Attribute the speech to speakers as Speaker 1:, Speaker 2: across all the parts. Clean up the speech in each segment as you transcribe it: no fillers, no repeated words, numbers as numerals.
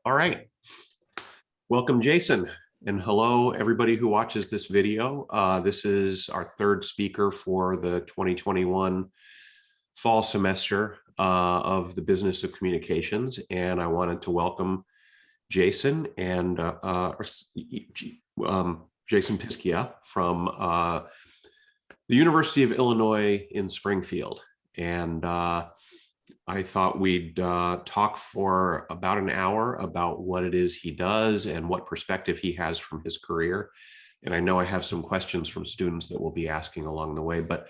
Speaker 1: All right. Welcome, Jason. And hello, everybody who watches this video. This is our third speaker for the 2021 fall semester of the Business of Communications. And I wanted to welcome Jason and Jason Piscia from the University of Illinois in Springfield. And I thought we'd talk for about an hour about what it is he does and what perspective he has from his career. And I know I have some questions from students that we'll be asking along the way, but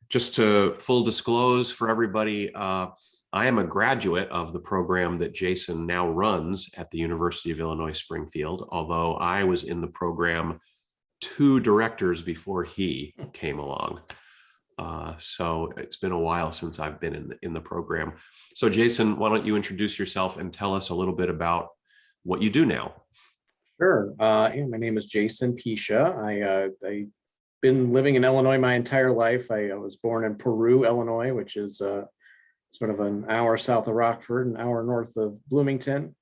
Speaker 1: just to full disclose for everybody, I am a graduate of the program that Jason now runs at the University of Illinois Springfield, although I was in the program 2 directors before he came along. So it's been a while since I've been in the program. So Jason, why don't you introduce yourself and tell us a little bit about what you do now?
Speaker 2: Sure. My name is Jason Piscia. I've been living in Illinois my entire life. I was born in Peru, Illinois, which is sort of an hour south of Rockford, an hour north of Bloomington,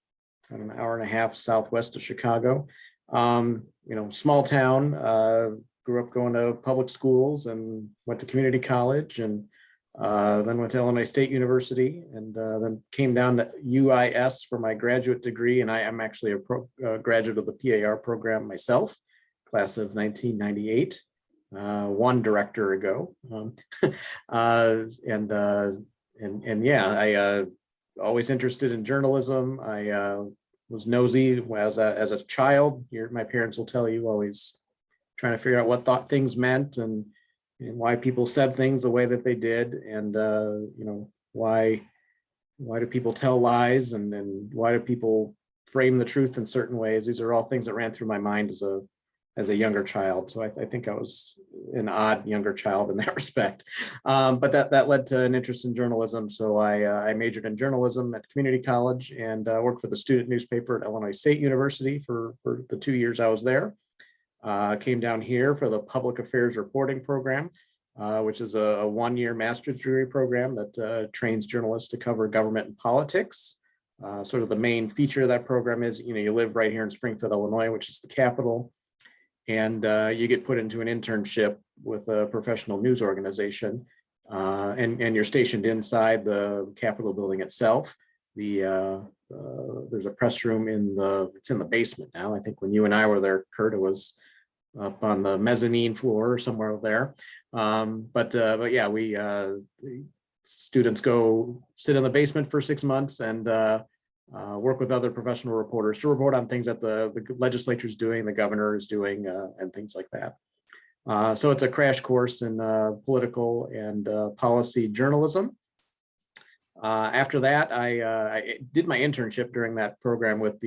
Speaker 2: and an hour and a half southwest of Chicago. Small town. Grew up going to public schools and went to community college, and then went to Illinois State University, and then came down to UIS for my graduate degree. And I am actually a graduate of the PAR program myself, class of 1998, one director ago. I always interested in journalism. I was nosy as a child. My parents will tell you, always trying to figure out what things meant and why people said things the way that they did, and why do people tell lies, and why do people frame the truth in certain ways. These are all things that ran through my mind as a younger child. So I think I was an odd younger child in that respect. But that led to an interest in journalism. So I majored in journalism at community college and worked for the student newspaper at Illinois State University for the 2 years I was there. Came down here for the public affairs reporting program, which is a 1-year master's degree program that trains journalists to cover government and politics. Sort of the main feature of that program is, you live right here in Springfield, Illinois, which is the capital, and you get put into an internship with a professional news organization, and you're stationed inside the Capitol building itself. There's a press room it's in the basement now. I think when you and I were there, Kurt, it was up on the mezzanine floor or somewhere there. But yeah, the students go sit in the basement for 6 months and work with other professional reporters to report on things that the legislature is doing, the governor is doing, and things like that. So it's a crash course in political and policy journalism. After that, I did my internship during that program with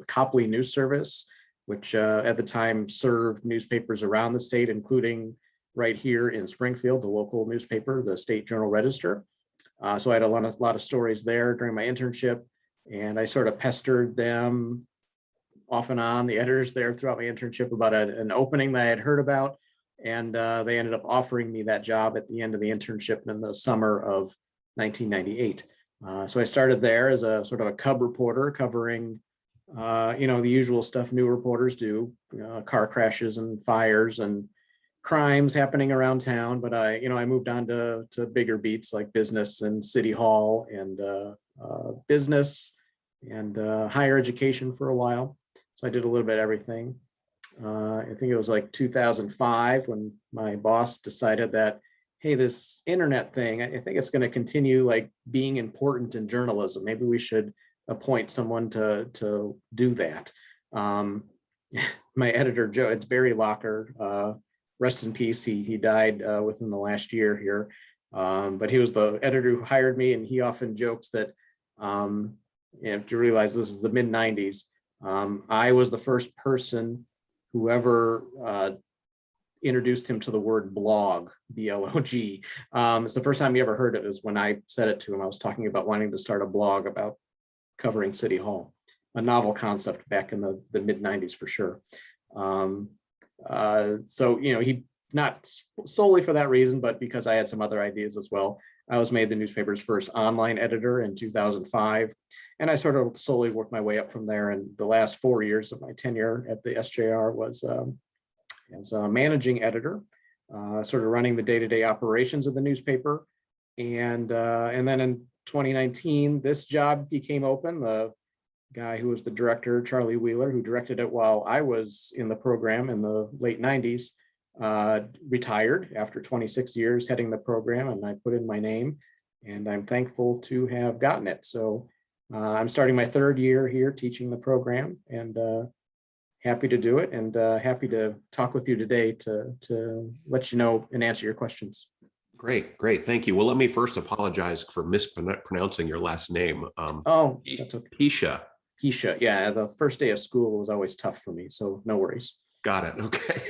Speaker 2: Copley News Service, which at the time served newspapers around the state, including right here in Springfield, the local newspaper, the State Journal Register. So I had a lot of stories there during my internship, and I sort of pestered them off and on, the editors there throughout my internship, about an opening that I had heard about, and they ended up offering me that job at the end of the internship in the summer of 1998. So I started there as a sort of a cub reporter covering, the usual stuff new reporters do, car crashes and fires and crimes happening around town. But I moved on to bigger beats like business and city hall and business and higher education for a while. So I did a little bit of everything. I think it was like 2005 when my boss decided that, hey, this internet thing, I think it's going to continue like being important in journalism. Maybe we should appoint someone to do that. My editor, Joe, it's Barry Locker, rest in peace. He died within the last year here. But he was the editor who hired me, and he often jokes that you have to realize this is the mid-90s. I was the first person who ever introduced him to the word blog, B-L-O-G. It's the first time he ever heard it is when I said it to him. I was talking about wanting to start a blog about covering City Hall, a novel concept back in the mid-90s for sure. So, he not solely for that reason, but because I had some other ideas as well, I was made the newspaper's first online editor in 2005. And I sort of slowly worked my way up from there. And the last 4 years of my tenure at the SJR was as a managing editor, sort of running the day-to-day operations of the newspaper. And then in 2019, this job became open. The guy who was the director, Charlie Wheeler, who directed it while I was in the program in the late 90s, retired after 26 years heading the program, and I put in my name, and I'm thankful to have gotten it. So I'm starting my 3rd year here teaching the program, and happy to do it, and happy to talk with you today to let you know and answer your questions.
Speaker 1: Great, great. Thank you. Well, let me first apologize for mispronouncing your last name.
Speaker 2: Oh, that's okay.
Speaker 1: Piscia.
Speaker 2: Piscia. Yeah, the first day of school was always tough for me, so no worries.
Speaker 1: Got it. Okay.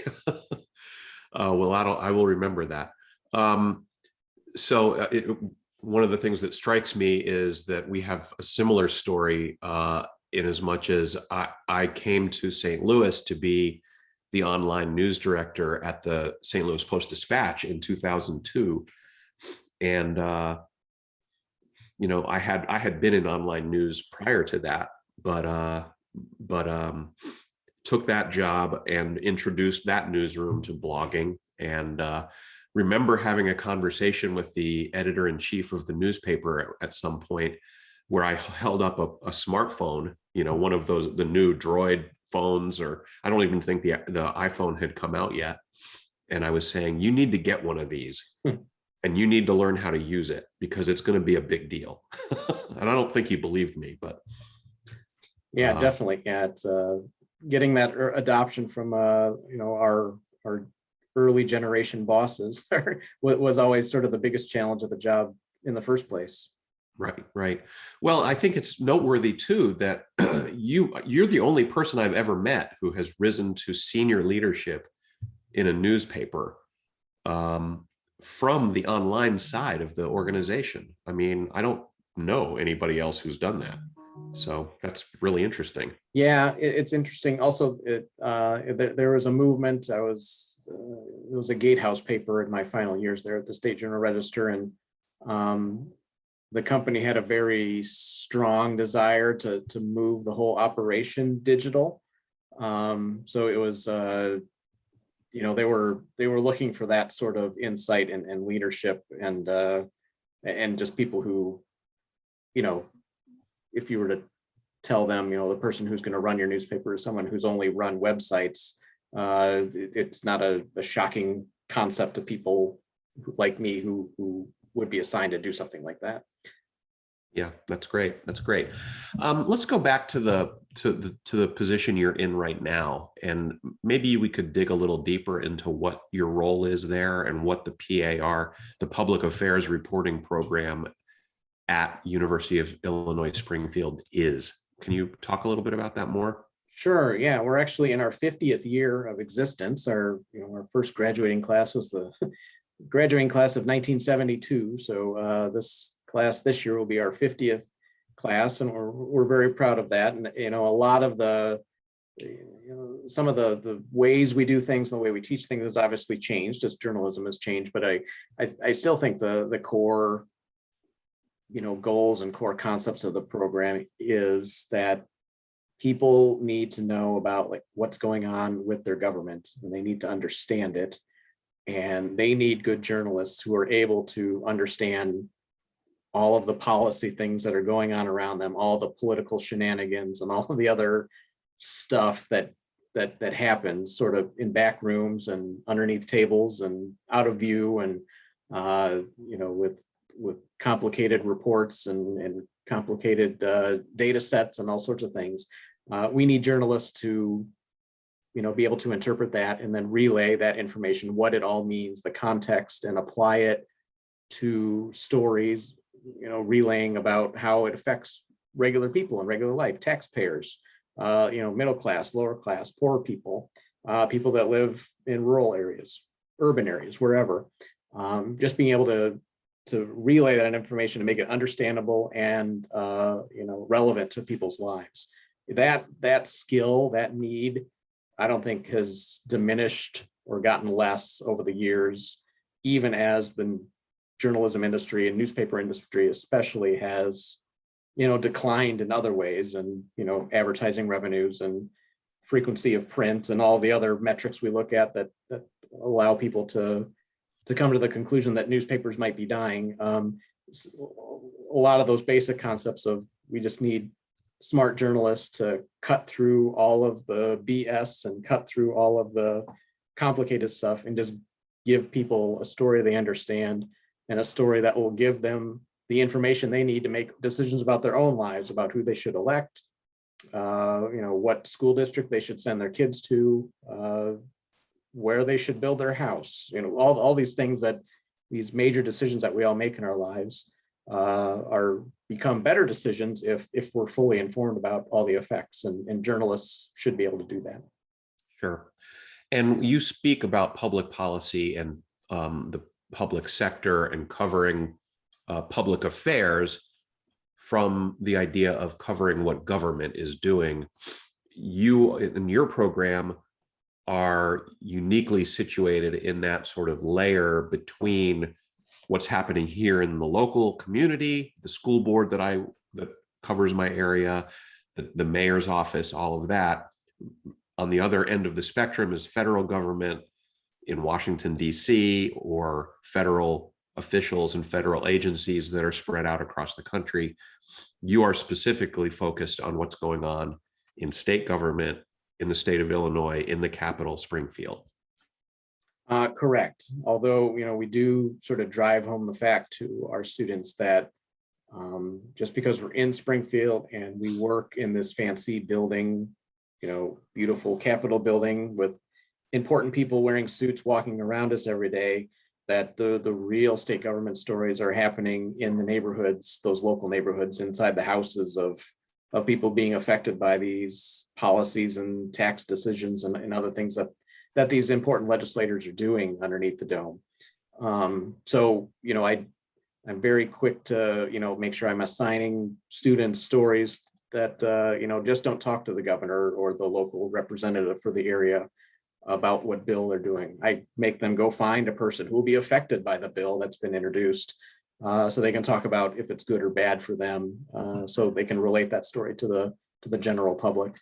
Speaker 1: Well, I will remember that. One of the things that strikes me is that we have a similar story in as much as I came to St. Louis to be the online news director at the St. Louis Post-Dispatch in 2002. And, I had been in online news prior to that, but took that job and introduced that newsroom to blogging, and remember having a conversation with the editor-in-chief of the newspaper at some point where I held up a smartphone, one of those, the new Droid phones, or I don't even think the iPhone had come out yet. And I was saying, you need to get one of these and you need to learn how to use it because it's going to be a big deal. And I don't think he believed me, but.
Speaker 2: Yeah, definitely. Yeah, it's getting that adoption from, our early generation bosses was always sort of the biggest challenge of the job in the first place.
Speaker 1: Right. Well, I think it's noteworthy too that you're the only person I've ever met who has risen to senior leadership in a newspaper from the online side of the organization. I mean, I don't know anybody else who's done that. So that's really interesting.
Speaker 2: Yeah, it's interesting. Also, there was a movement. It was a gatehouse paper in my final years there at the State Journal Register, and the company had a very strong desire to move the whole operation digital. So it was, they were looking for that sort of insight and leadership, and just people who, if you were to tell them, the person who's going to run your newspaper is someone who's only run websites, it's not a shocking concept to people like me who would be assigned to do something like that.
Speaker 1: Yeah, that's great. That's great. Let's go back to the position you're in right now, and maybe we could dig a little deeper into what your role is there and what the PAR, the Public Affairs Reporting Program at University of Illinois Springfield is. Can you talk a little bit about that more?
Speaker 2: Sure. Yeah, we're actually in our 50th year of existence. Our first graduating class was the graduating class of 1972. So this class this year will be our 50th class, and we're very proud of that. And a lot of the some of the ways we do things, the way we teach things has obviously changed as journalism has changed. But I still think the core goals and core concepts of the program is that people need to know about what's going on with their government, and they need to understand it, and they need good journalists who are able to understand all of the policy things that are going on around them, all the political shenanigans and all of the other stuff that happens sort of in back rooms and underneath tables and out of view, and with complicated reports and complicated data sets and all sorts of things. We need journalists to, be able to interpret that and then relay that information, what it all means, the context, and apply it to stories, relaying about how it affects regular people in regular life, taxpayers, middle class, lower class, poor people, people that live in rural areas, urban areas, wherever. Just being able to relay that information and make it understandable and relevant to people's lives. That skill, that need, I don't think has diminished or gotten less over the years, even as the journalism industry and newspaper industry especially has, declined in other ways, and, advertising revenues and frequency of print and all the other metrics we look at that allow people to come to the conclusion that newspapers might be dying. A lot of those basic concepts of we just need smart journalists to cut through all of the BS and cut through all of the complicated stuff and just give people a story they understand, and a story that will give them the information they need to make decisions about their own lives, about who they should elect, what school district they should send their kids to, where they should build their house, all these things, that these major decisions that we all make in our lives are become better decisions if we're fully informed about all the effects, and journalists should be able to do that.
Speaker 1: Sure. And you speak about public policy and the public sector and covering public affairs from the idea of covering what government is doing. You, in your program, are uniquely situated in that sort of layer between what's happening here in the local community, the school board that covers my area, the mayor's office, all of that. On the other end of the spectrum is federal government in Washington, D.C., or federal officials and federal agencies that are spread out across the country. You are specifically focused on what's going on in state government in the state of Illinois, in the capital, Springfield.
Speaker 2: Correct. Although, we do sort of drive home the fact to our students that just because we're in Springfield and we work in this fancy building, beautiful Capitol building with important people wearing suits walking around us every day, that the real state government stories are happening in the neighborhoods, those local neighborhoods, inside the houses of people being affected by these policies and tax decisions and other things that these important legislators are doing underneath the dome. So, I'm very quick to, make sure I'm assigning students stories that, just don't talk to the governor or the local representative for the area about what bill they're doing. I make them go find a person who will be affected by the bill that's been introduced, so they can talk about if it's good or bad for them, so they can relate that story to the general public.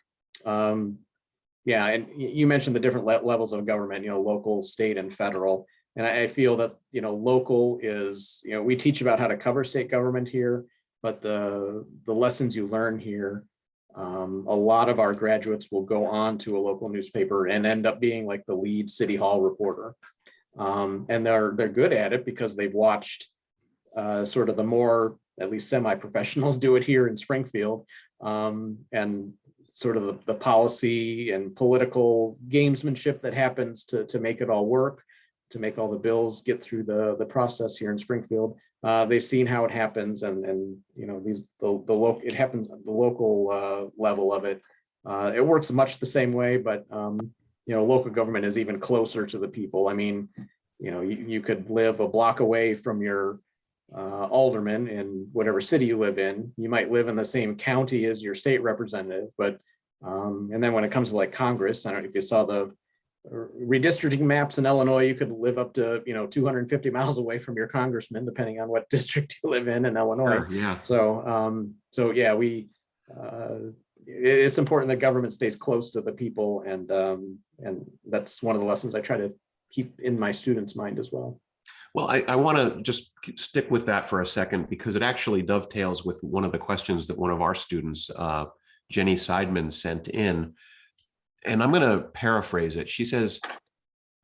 Speaker 2: Yeah, and you mentioned the different levels of government, local, state, and federal. And I feel that, local is, we teach about how to cover state government here, but the lessons you learn here, a lot of our graduates will go on to a local newspaper and end up being like the lead city hall reporter. And they're good at it because they've watched sort of the more, at least semi-professionals do it here in Springfield, and sort of the policy and political gamesmanship that happens to make it all work, to make all the bills get through the process here in Springfield. They've seen how it happens, and it happens at the local level of it. It works much the same way, but local government is even closer to the people. I mean, you could live a block away from your alderman in whatever city you live in. You might live in the same county as your state representative, but and then when it comes to like Congress, I don't know if you saw the redistricting maps in Illinois, you could live up to 250 miles away from your congressman, depending on what district you live in Illinois.
Speaker 1: Sure, yeah.
Speaker 2: So yeah, it's important that government stays close to the people, and that's one of the lessons I try to keep in my students' mind as well.
Speaker 1: Well, I want to just stick with that for a second, because it actually dovetails with one of the questions that one of our students, Jenny Seidman, sent in. And I'm going to paraphrase it. She says,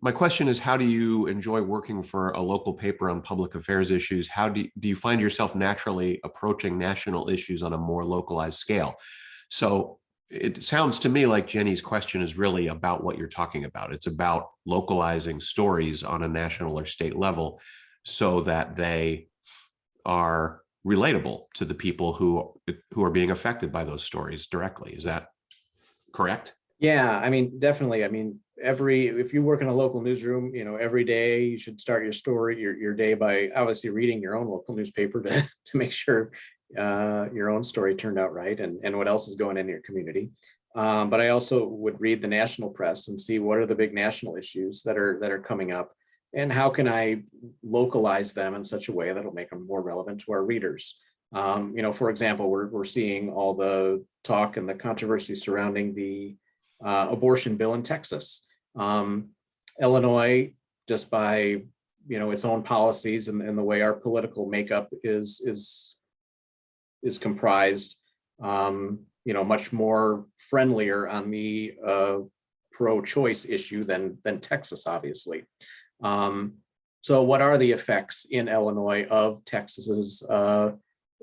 Speaker 1: my question is, how do you enjoy working for a local paper on public affairs issues? How do you find yourself naturally approaching national issues on a more localized scale? So it sounds to me like Jenny's question is really about what you're talking about. It's about localizing stories on a national or state level so that they are relatable to the people who are being affected by those stories directly. Is that correct?
Speaker 2: Yeah, I mean, definitely. I mean, if you work in a local newsroom, every day you should start your story, your day by obviously reading your own local newspaper to make sure your own story turned out right, and what else is going in your community. But I also would read the national press and see what are the big national issues that are coming up. and how can I localize them in such a way that'll make them more relevant to our readers? For example, we're seeing all the talk and the controversy surrounding the abortion bill in Texas. Illinois, just by its own policies and the way our political makeup is comprised, much more friendlier on the pro-choice issue than Texas, obviously. So what are the effects in Illinois of Texas's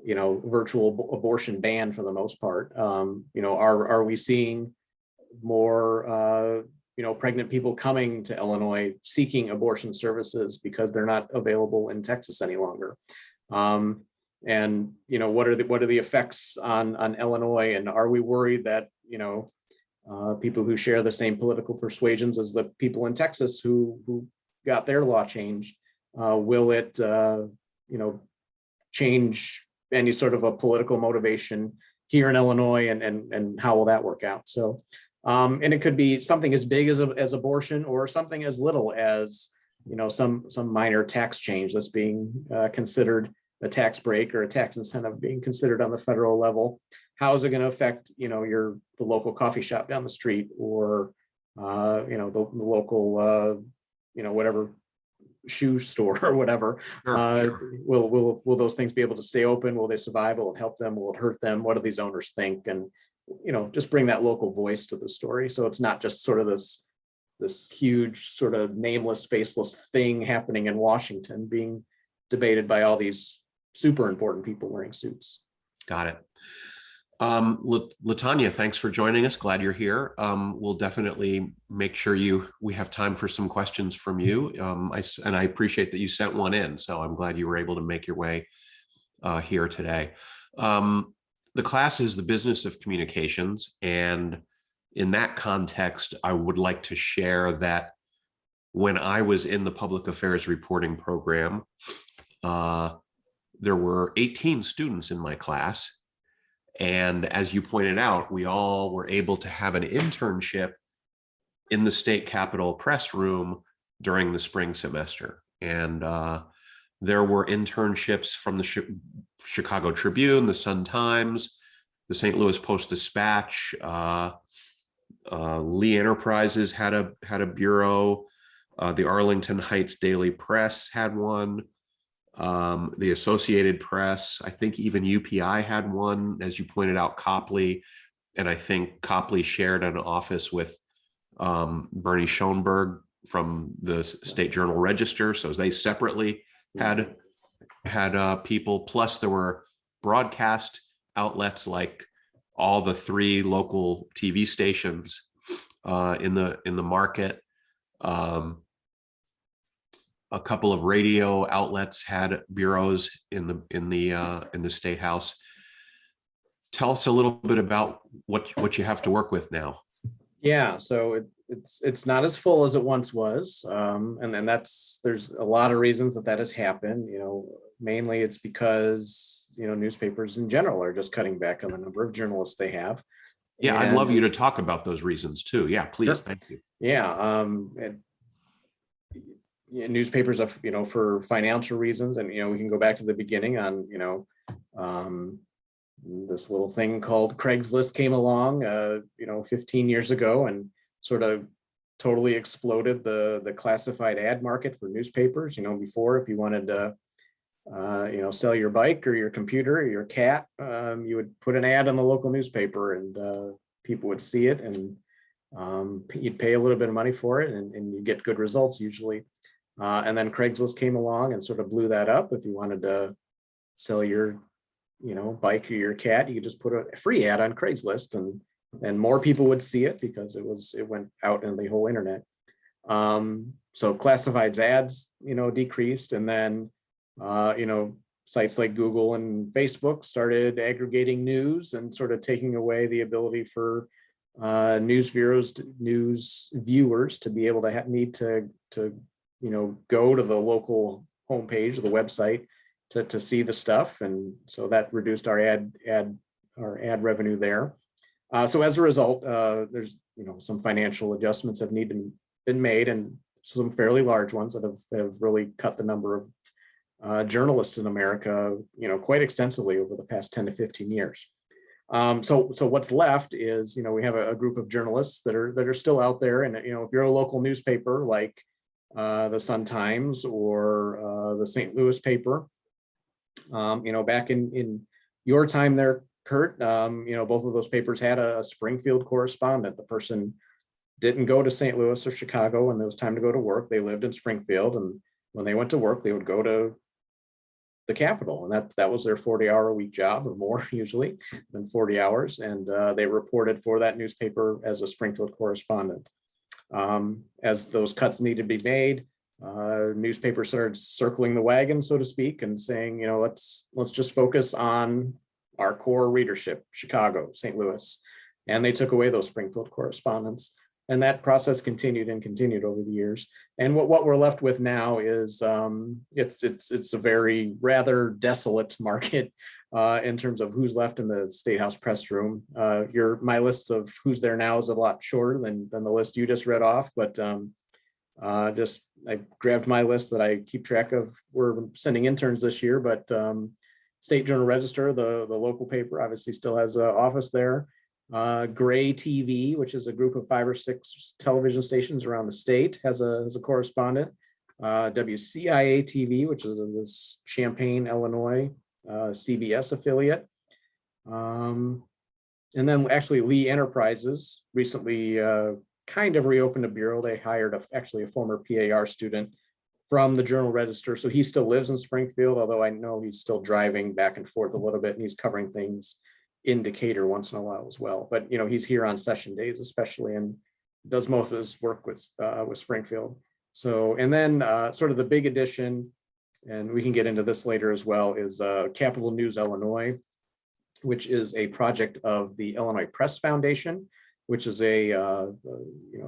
Speaker 2: virtual abortion ban for the most part? Are we seeing more pregnant people coming to Illinois seeking abortion services because they're not available in Texas any longer? And what are the effects on Illinois, and are we worried that people who share the same political persuasions as the people in Texas who got their law changed, will it change any sort of a political motivation here in Illinois, and how will that work out? So and it could be something as big as abortion, or something as little as some minor tax change that's being considered, a tax break or a tax incentive being considered on the federal level. How is it going to affect the local coffee shop down the street, or the local whatever shoe store or whatever?
Speaker 1: Sure.
Speaker 2: Will those things be able to stay open? Will they survive? Will it help them? Will it hurt them? What do these owners think? And just bring that local voice to the story, so it's not just sort of this huge sort of nameless, faceless thing happening in Washington being debated by all these super important people wearing suits.
Speaker 1: Got it. Latanya, thanks for joining us. Glad you're here. We'll definitely make sure we have time for some questions from you. I appreciate that you sent one in, so I'm glad you were able to make your way here today. The class is the Business of Communications, and in that context, I would like to share that when I was in the public affairs reporting program, there were 18 students in my class. And as you pointed out, we all were able to have an internship in the state capitol press room during the spring semester. And there were internships from the Chicago Tribune, the Sun-Times, the St. Louis Post-Dispatch, Lee Enterprises had a bureau, the Arlington Heights Daily Press had one, the Associated Press, I think even UPI had one, as you pointed out, Copley, and I think Copley shared an office with Bernie Schoenberg from the State Journal Register, so they separately had people. Plus there were broadcast outlets like all the 3 local TV stations in the market. A couple of radio outlets had bureaus in the State House. Tell us a little bit about what you have to work with now.
Speaker 2: Yeah, so it's not as full as it once was, and then there's a lot of reasons that has happened. Mainly it's because newspapers in general are just cutting back on the number of journalists they have.
Speaker 1: Yeah, I'd love you to talk about those reasons too. Yeah, please. Sure. Thank you.
Speaker 2: Yeah, newspapers are, for financial reasons, and we can go back to the beginning on this little thing called Craigslist came along 15 years ago and sort of totally exploded the classified ad market for newspapers. Before, if you wanted to sell your bike or your computer or your cat, you would put an ad in the local newspaper, and people would see it, and you'd pay a little bit of money for it, and you get good results usually. And then Craigslist came along and sort of blew that up. If you wanted to sell your bike or your cat, you could just put a free ad on Craigslist, and more people would see it because it went out in the whole internet. So classifieds ads decreased, and then sites like Google and Facebook started aggregating news and sort of taking away the ability for news viewers to be able to need to go to the local homepage, the website, to see the stuff, and so that reduced our ad revenue there. So as a result, there's some financial adjustments have been made, and some fairly large ones that have really cut the number of journalists in America, quite extensively over the past 10 to 15 years. So what's left is, we have a group of journalists that are still out there. And, if you're a local newspaper like the Sun-Times or the St. Louis paper, back in your time there, Kurt, both of those papers had a Springfield correspondent. The person didn't go to St. Louis or Chicago when it was time to go to work. They lived in Springfield, and when they went to work, they would go to the capital, and that was their 40-hour-a-week job, or more usually than 40 hours. And they reported for that newspaper as a Springfield correspondent. As those cuts needed to be made, newspapers started circling the wagon, so to speak, and saying, let's just focus on our core readership, Chicago, St. Louis. And they took away those Springfield correspondents. And that process continued over the years. And what we're left with now is it's a very rather desolate market in terms of who's left in the State House press room. My list of who's there now is a lot shorter than the list you just read off, but I grabbed my list that I keep track of. We're sending interns this year, but State Journal Register, the local paper, obviously still has an office there. Gray TV, which is a group of 5 or 6 television stations around the state, has a correspondent. WCIA TV, which is in this Champaign, Illinois, CBS affiliate. And then actually Lee Enterprises recently kind of reopened a bureau. They hired actually a former PAR student from the Journal Register. So he still lives in Springfield, although I know he's still driving back and forth a little bit, and he's covering things in Decatur once in a while as well. But he's here on session days especially, and does most of his work with Springfield. So, and then sort of the big addition, and we can get into this later as well, is Capital News Illinois, which is a project of the Illinois Press Foundation, which is a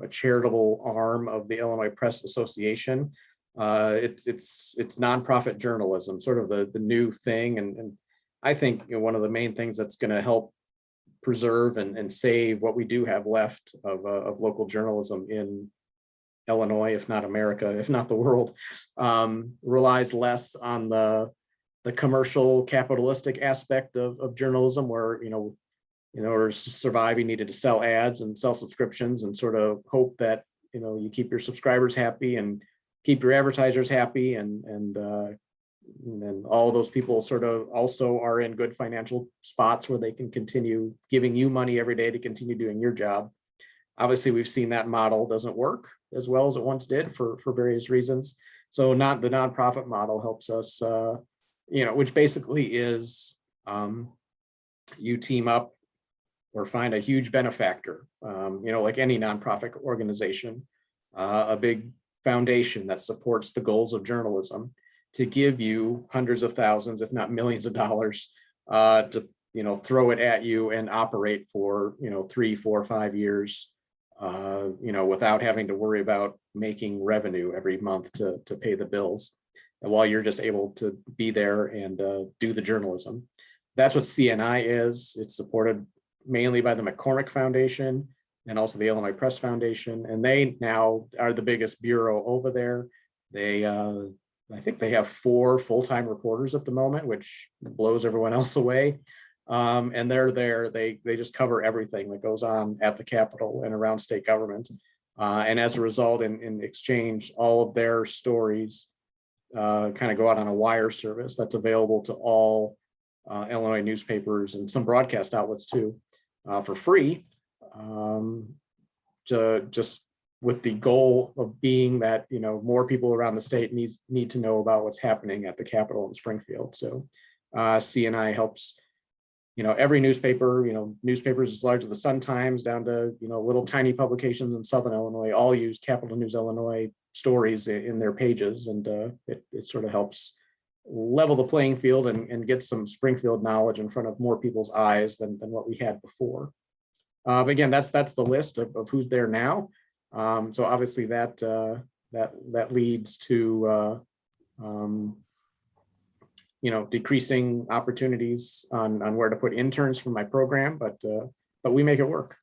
Speaker 2: charitable arm of the Illinois Press Association. It's nonprofit journalism, sort of the new thing, and I think one of the main things that's going to help preserve and save what we do have left of local journalism in Illinois, if not America, if not the world, relies less on the commercial capitalistic aspect of journalism, where in order to survive, you needed to sell ads and sell subscriptions and sort of hope that you keep your subscribers happy and keep your advertisers happy, and then all those people sort of also are in good financial spots where they can continue giving you money every day to continue doing your job. Obviously, we've seen that model doesn't work as well as it once did for various reasons. So the nonprofit model helps us, which basically is you team up or find a huge benefactor, like any nonprofit organization, a big foundation that supports the goals of journalism, to give you hundreds of thousands, if not millions of dollars, to throw it at you and operate for 3, 4, 5 years, without having to worry about making revenue every month to pay the bills, and while you're just able to be there and do the journalism. That's what CNI is. It's supported mainly by the McCormick Foundation and also the Illinois Press Foundation, and they now are the biggest bureau over there. They I think they have 4 full-time reporters at the moment, which blows everyone else away. And they're there. They just cover everything that goes on at the Capitol and around state government. And as a result, in exchange, all of their stories kind of go out on a wire service that's available to all Illinois newspapers and some broadcast outlets too, for free. Just with the goal of being that more people around the state need to know about what's happening at the Capitol in Springfield. So CNI helps every newspaper, newspapers as large as the Sun-Times down to little tiny publications in Southern Illinois, all use Capital News Illinois stories in their pages, and it sort of helps level the playing field and get some Springfield knowledge in front of more people's eyes than what we had before. But again, that's the list of who's there now. So obviously that leads to decreasing opportunities on where to put interns for my program, but we make it work.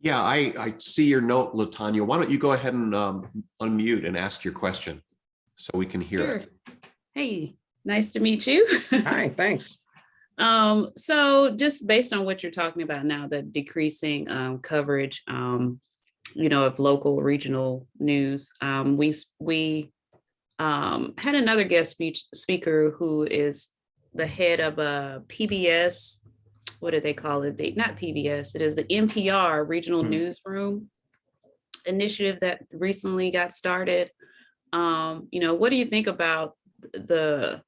Speaker 1: Yeah, I see your note, Latanya. Why don't you go ahead and unmute and ask your question so we can hear
Speaker 3: Sure.
Speaker 1: it.
Speaker 3: Hey, nice to meet you.
Speaker 2: Hi, thanks.
Speaker 3: So just based on what you're talking about now, the decreasing coverage, of local regional news, we had another guest speaker who is the head of a PBS. What do they call it? Not PBS. It is the NPR Regional Newsroom initiative that recently got started. What do you think about that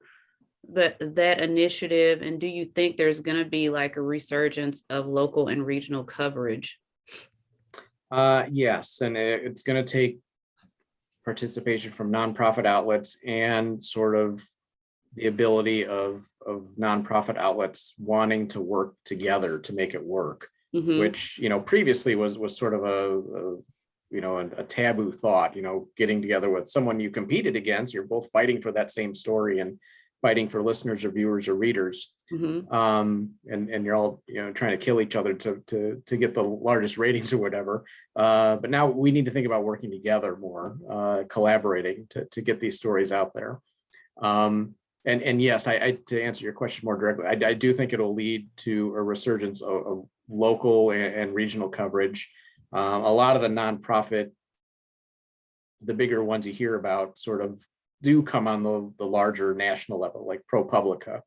Speaker 3: initiative, and do you think there's going to be like a resurgence of local and regional coverage?
Speaker 2: Yes, and it's going to take participation from nonprofit outlets and sort of the ability of nonprofit outlets wanting to work together to make it work, which previously was sort of a taboo thought. Getting together with someone you competed against, you're both fighting for that same story and fighting for listeners or viewers or readers, and you're all trying to kill each other to get the largest ratings or whatever. But now we need to think about working together more, collaborating to get these stories out there. And yes, I to answer your question more directly, I do think it'll lead to a resurgence of local and regional coverage. A lot of the nonprofit, the bigger ones you hear about, sort of do come on the larger national level, like ProPublica,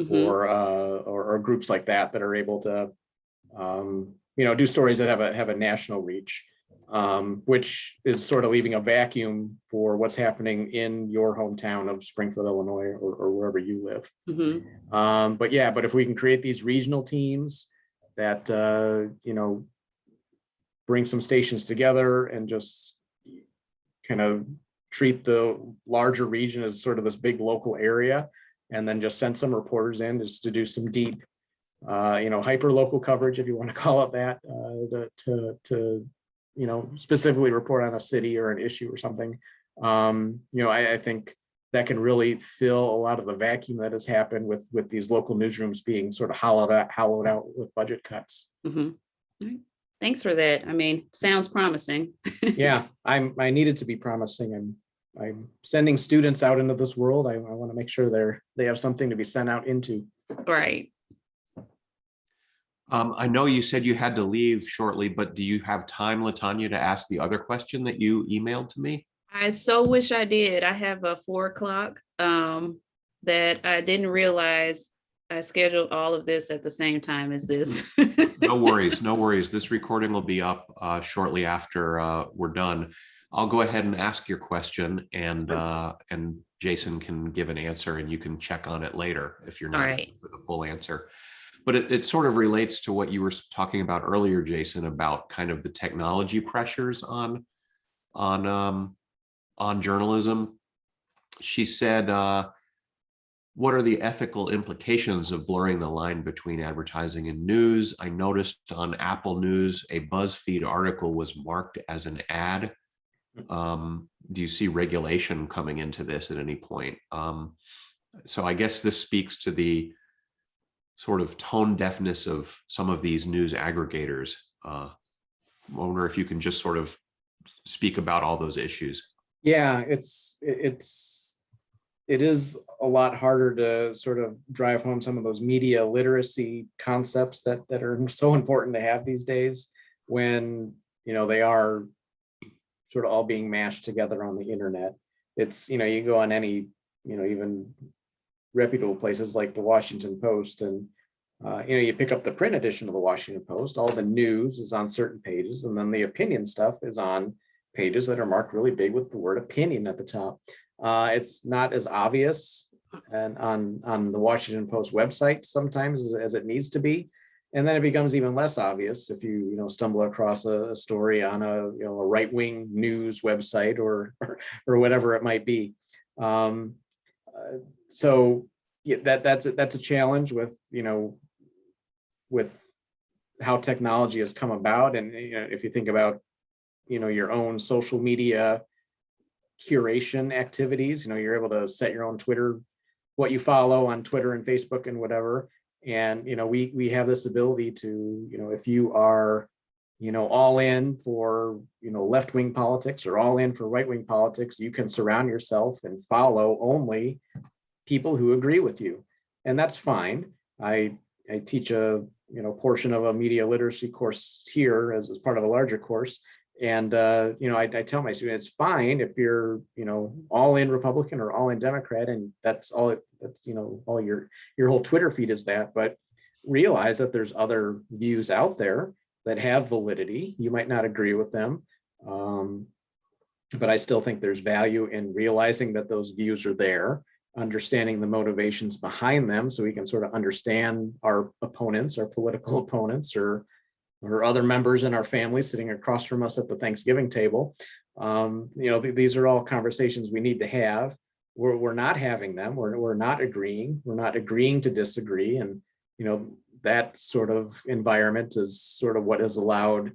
Speaker 2: or groups like that are able to do stories that have a national reach, which is sort of leaving a vacuum for what's happening in your hometown of Springfield, Illinois, or wherever you live. But if we can create these regional teams that bring some stations together and just kind of treat the larger region as sort of this big local area, and then just send some reporters in just to do some deep, hyper local coverage, if you want to call it that, to specifically report on a city or an issue or something. I think that can really fill a lot of the vacuum that has happened with these local newsrooms being sort of hollowed out with budget cuts.
Speaker 3: Thanks for that. I mean, sounds promising.
Speaker 2: Yeah, I needed to be promising. I'm sending students out into this world. I want to make sure they have something to be sent out into.
Speaker 3: Right.
Speaker 1: I know you said you had to leave shortly, but do you have time, Latanya, to ask the other question that you emailed to me?
Speaker 3: I so wish I did. I have a 4:00 that I didn't realize I scheduled all of this at the same time as this.
Speaker 1: No worries, no worries. This recording will be up shortly after we're done. I'll go ahead and ask your question, and Jason can give an answer, and you can check on it later if you're not ready for the full answer. But it sort of relates to what you were talking about earlier, Jason, about kind of the technology pressures on journalism. She said, what are the ethical implications of blurring the line between advertising and news? I noticed on Apple News, a BuzzFeed article was marked as an ad. Do you see regulation coming into this at any point? So I guess this speaks to the sort of tone deafness of some of these news aggregators. I wonder if you can just sort of speak about all those issues.
Speaker 2: Yeah, it is a lot harder to sort of drive home some of those media literacy concepts that are so important to have these days, when they are sort of all being mashed together on the internet. It's you go on any even reputable places like the Washington Post, and you pick up the print edition of the Washington Post, all the news is on certain pages, and then the opinion stuff is on pages that are marked really big with the word opinion at the top. It's not as obvious and on the Washington Post website sometimes as it needs to be. And then it becomes even less obvious if you stumble across a story on a right-wing news website or whatever it might be. So yeah, that's a challenge with with how technology has come about. And if you think about your own social media curation activities, you're able to set your own Twitter, what you follow on Twitter and Facebook and whatever. And we have this ability to if you are all in for, left-wing politics or all in for right-wing politics. You can surround yourself and follow only people who agree with you. And that's fine. I teach a, portion of a media literacy course here as part of a larger course. And, I tell my students, it's fine if you're, all in Republican or all in Democrat, and that's all, all your whole Twitter feed is that, but realize that there's other views out there that have validity. You might not agree with them, but I still think there's value in realizing that those views are there, understanding the motivations behind them, so we can sort of understand our opponents, our political opponents, or other members in our family sitting across from us at the Thanksgiving table. These are all conversations we need to have. We're not having them. We're not agreeing. We're not agreeing to disagree, and that sort of environment is sort of what has allowed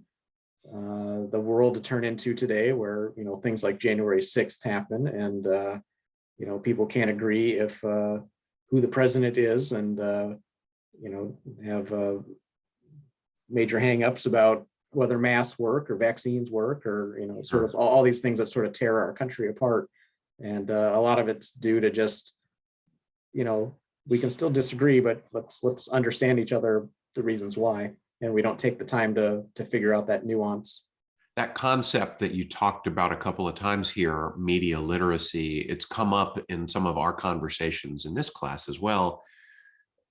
Speaker 2: the world to turn into today, where things like January 6th happen, and people can't agree if who the president is, and have major hangups about whether masks work or vaccines work, or sort of all these things that sort of tear our country apart. And a lot of it's due to just we can still disagree, but let's understand each other, the reasons why, and we don't take the time to figure out that nuance.
Speaker 1: That concept that you talked about a couple of times here, media literacy, it's come up in some of our conversations in this class as well.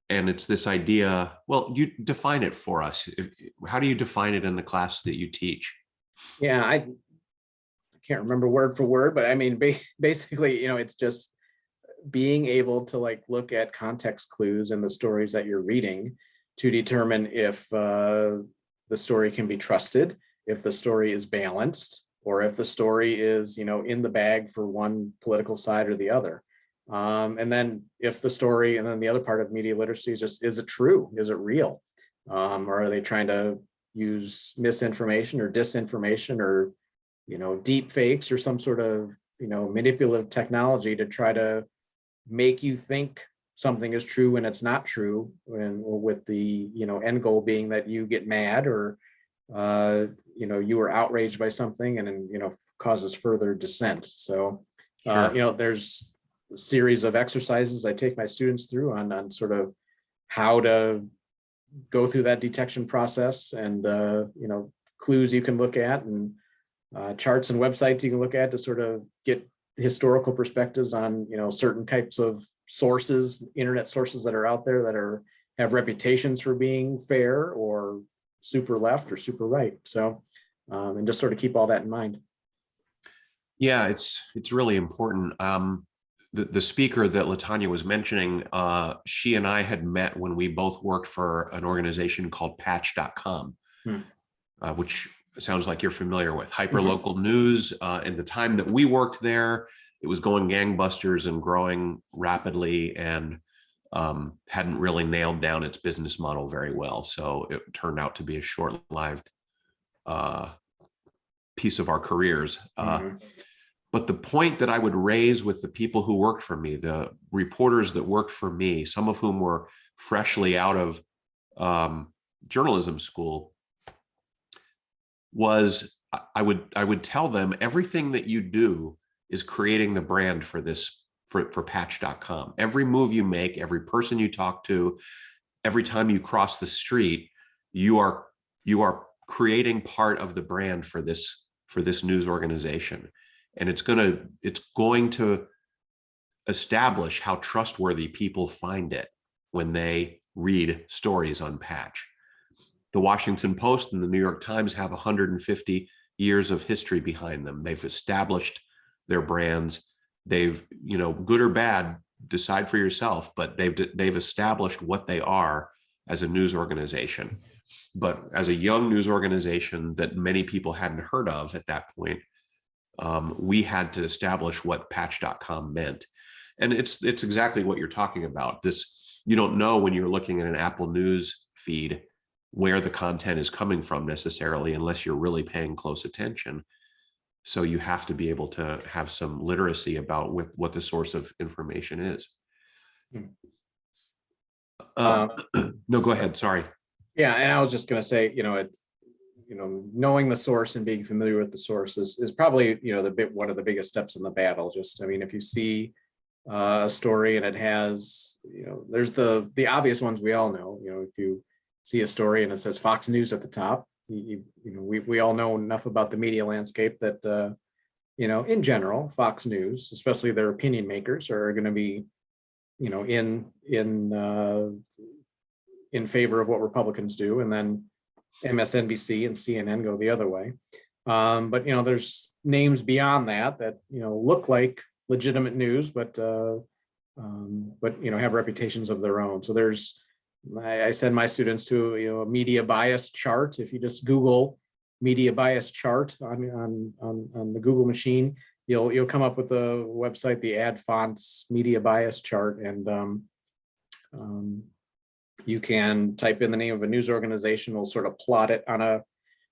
Speaker 1: And it's this idea, well, you define it for us. How do you define it in the class that you teach?
Speaker 2: Yeah, I can't remember word for word, but I mean, basically, it's just being able to look at context clues in the stories that you're reading to determine if the story can be trusted, if the story is balanced, or if the story is, in the bag for one political side or the other. And then if the story, and then the other part of media literacy is just, is it true? Is it real? Or are they trying to use misinformation or disinformation or, deep fakes or some sort of, manipulative technology to try to make you think something is true when it's not true, and with the, end goal being that you get mad or, you were outraged by something, and then, causes further dissent. So,
Speaker 1: Sure.
Speaker 2: there's a series of exercises I take my students through on sort of how to go through that detection process, and clues you can look at, and charts and websites you can look at to sort of get historical perspectives on certain types of sources, internet sources that are out there that have reputations for being fair or super left or super right. So and just sort of keep all that in mind.
Speaker 1: Yeah, it's really important. The speaker that LaTanya was mentioning, she and I had met when we both worked for an organization called patch.com, which sounds like you're familiar with. Hyperlocal news. In the time that we worked there, it was going gangbusters and growing rapidly, and hadn't really nailed down its business model very well. So it turned out to be a short-lived piece of our careers. But the point that I would raise with the people who worked for me, the reporters that worked for me, some of whom were freshly out of journalism school, was I would tell them everything that you do is creating the brand for this, for patch.com. Every move you make, every person you talk to, every time you cross the street, you are creating part of the brand for this news organization. And it's going to establish how trustworthy people find it when they read stories on Patch. The Washington Post and the New York Times have 150 years of history behind them. They've established their brands. They've, good or bad, decide for yourself, but they've established what they are as a news organization. But as a young news organization that many people hadn't heard of at that point, we had to establish what patch.com meant. And it's exactly what you're talking about. This, you don't know when you're looking at an Apple News feed where the content is coming from necessarily, unless you're really paying close attention. So you have to be able to have some literacy about what the source of information is. No, go ahead. Sorry.
Speaker 2: Yeah, and I was just going to say, knowing the source and being familiar with the source is probably, one of the biggest steps in the battle. Just, I mean, if you see a story and it has, there's the obvious ones we all know. If you see a story and it says Fox News at the top, we all know enough about the media landscape that in general, Fox News, especially their opinion makers, are going to be in favor of what Republicans do, and then MSNBC and CNN go the other way. But there's names beyond that look like legitimate news, but have reputations of their own. So I send my students to a media bias chart. If you just Google media bias chart on the Google machine, you'll come up with the website, the Ad Fonts media bias chart, and you can type in the name of a news organization. We'll sort of plot it on a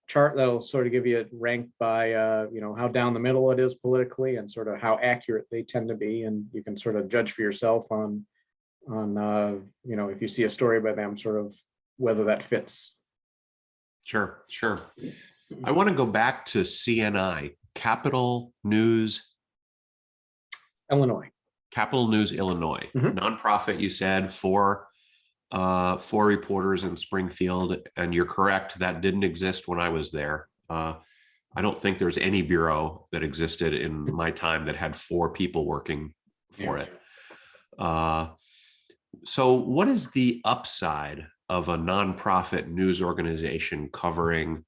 Speaker 2: chart that'll sort of give you it ranked by how down the middle it is politically and sort of how accurate they tend to be, and you can sort of judge for yourself on if you see a story by them, sort of whether that fits.
Speaker 1: Sure. I want to go back to CNI, Capital News
Speaker 2: Illinois.
Speaker 1: Nonprofit, you said, four reporters in Springfield, and you're correct, that didn't exist when I was there. I don't think there's any bureau that existed in my time that had 4 people working for it. So what is the upside of a nonprofit news organization covering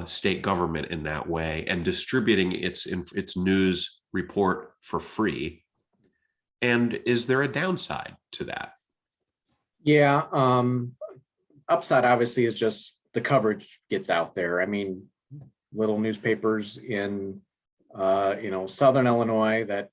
Speaker 1: state government in that way and distributing its news report for free? And is there a downside to that?
Speaker 2: Yeah, upside obviously is just the coverage gets out there. I mean, little newspapers in Southern Illinois that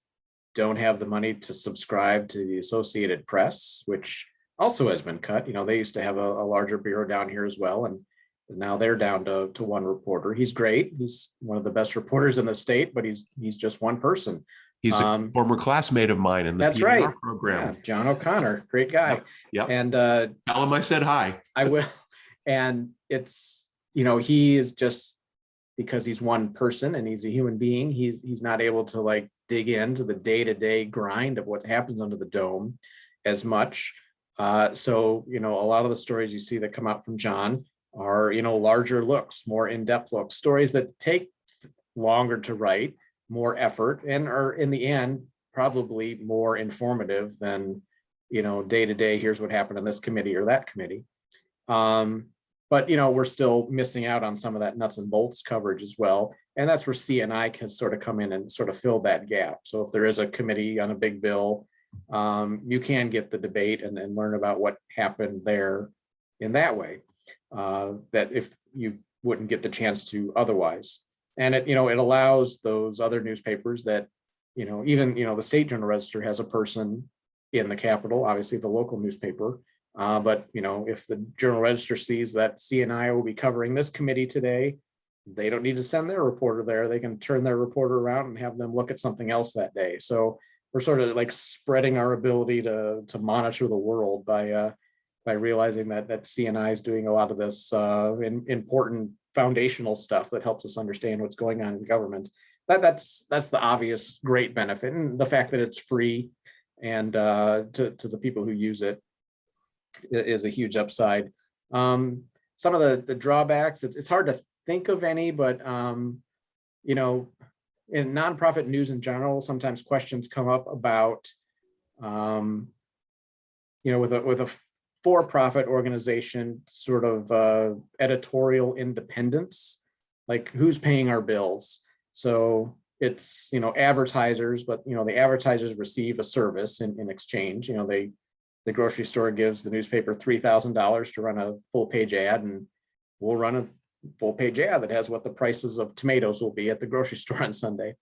Speaker 2: don't have the money to subscribe to the Associated Press, which also has been cut. They used to have a larger bureau down here as well, and now they're down to one reporter. He's great. He's one of the best reporters in the state, but he's just one person.
Speaker 1: He's a former classmate of mine in the
Speaker 2: that's
Speaker 1: PR
Speaker 2: right.
Speaker 1: program.
Speaker 2: Yeah, John O'Connor, great guy.
Speaker 1: Yep.
Speaker 2: And
Speaker 1: tell him I said hi.
Speaker 2: I will. And it's, he is just, because he's one person and he's a human being, he's not able to dig into the day-to-day grind of what happens under the dome as much. So, a lot of the stories you see that come out from John are, larger looks, more in-depth looks, stories that take longer to write, more effort, and are in the end probably more informative than day to day, here's what happened in this committee or that committee. But we're still missing out on some of that nuts and bolts coverage as well, and that's where CNI can sort of come in and sort of fill that gap. So if there is a committee on a big bill, you can get the debate and learn about what happened there in that way, that if you wouldn't get the chance to otherwise. And it allows those other newspapers that, even, the State Journal Register has a person in the Capitol, obviously the local newspaper. But, if the Journal Register sees that CNI will be covering this committee today, they don't need to send their reporter there. They can turn their reporter around and have them look at something else that day. So we're sort of spreading our ability to monitor the world by realizing that CNI is doing a lot of this important foundational stuff that helps us understand what's going on in government. That's the obvious great benefit, and the fact that it's free and to the people who use it is a huge upside. Some of the drawbacks, it's hard to think of any, but in nonprofit news in general, sometimes questions come up about with a for-profit organization, sort of editorial independence, who's paying our bills. So it's, advertisers, but, the advertisers receive a service in exchange. The grocery store gives the newspaper $3,000 to run a full page ad, and we'll run a full page ad that has what the prices of tomatoes will be at the grocery store on Sunday.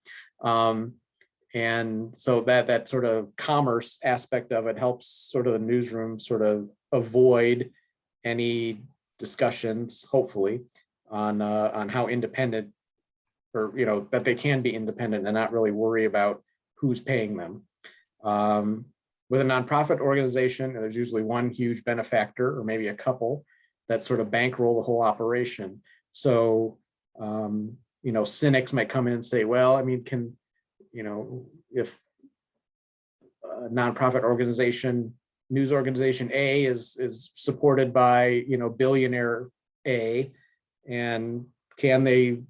Speaker 2: And so that sort of commerce aspect of it helps sort of the newsroom sort of avoid any discussions, hopefully, on how independent, or that they can be independent and not really worry about who's paying them. With a nonprofit organization, there's usually one huge benefactor or maybe a couple that sort of bankroll the whole operation. So, cynics might come in and say, well, I mean, if a nonprofit organization, news organization A is supported by, billionaire A, and can the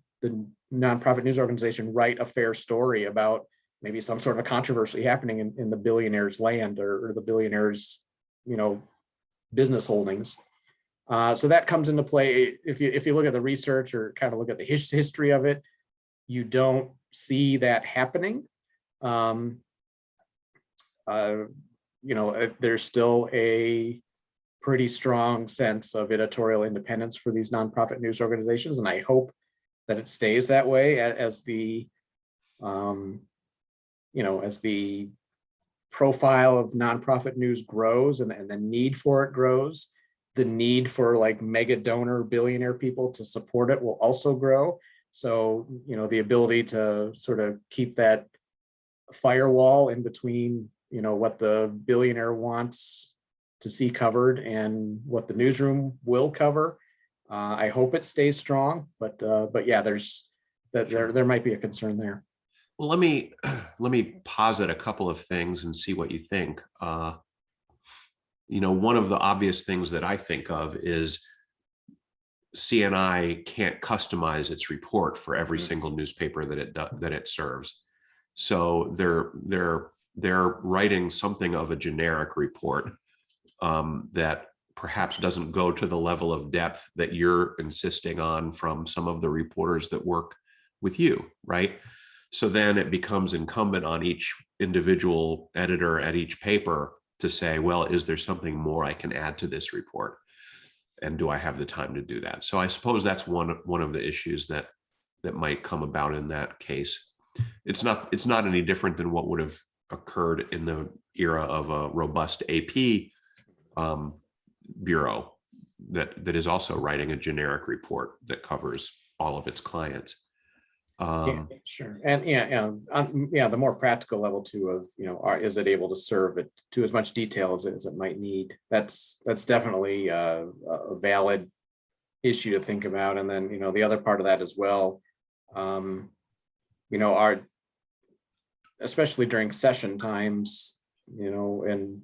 Speaker 2: nonprofit news organization write a fair story about maybe some sort of a controversy happening in the billionaire's land or the billionaire's, business holdings? So that comes into play. If you look at the research or kind of look at the history of it, you don't see that happening. There's still a pretty strong sense of editorial independence for these nonprofit news organizations, and I hope that it stays that way as the profile of nonprofit news grows and the need for it grows. The need for like mega donor billionaire people to support it will also grow. So, the ability to sort of keep that firewall in between, what the billionaire wants to see covered and what the newsroom will cover. I hope it stays strong, but yeah, there might be a concern there.
Speaker 1: Well, let me posit a couple of things and see what you think. One of the obvious things that I think of is CNI can't customize its report for every single newspaper that it serves. So they're writing something of a generic report that perhaps doesn't go to the level of depth that you're insisting on from some of the reporters that work with you, right? So then it becomes incumbent on each individual editor at each paper to say, well, is there something more I can add to this report? And do I have the time to do that? So I suppose that's one of the issues that might come about in that case. It's not any different than what would have occurred in the era of a robust AP bureau that is also writing a generic report that covers all of its clients.
Speaker 2: Sure. And the more practical level too of, is it able to serve it to as much detail as it might need? That's definitely a valid issue to think about. And then, the other part of that as well, especially during session times, and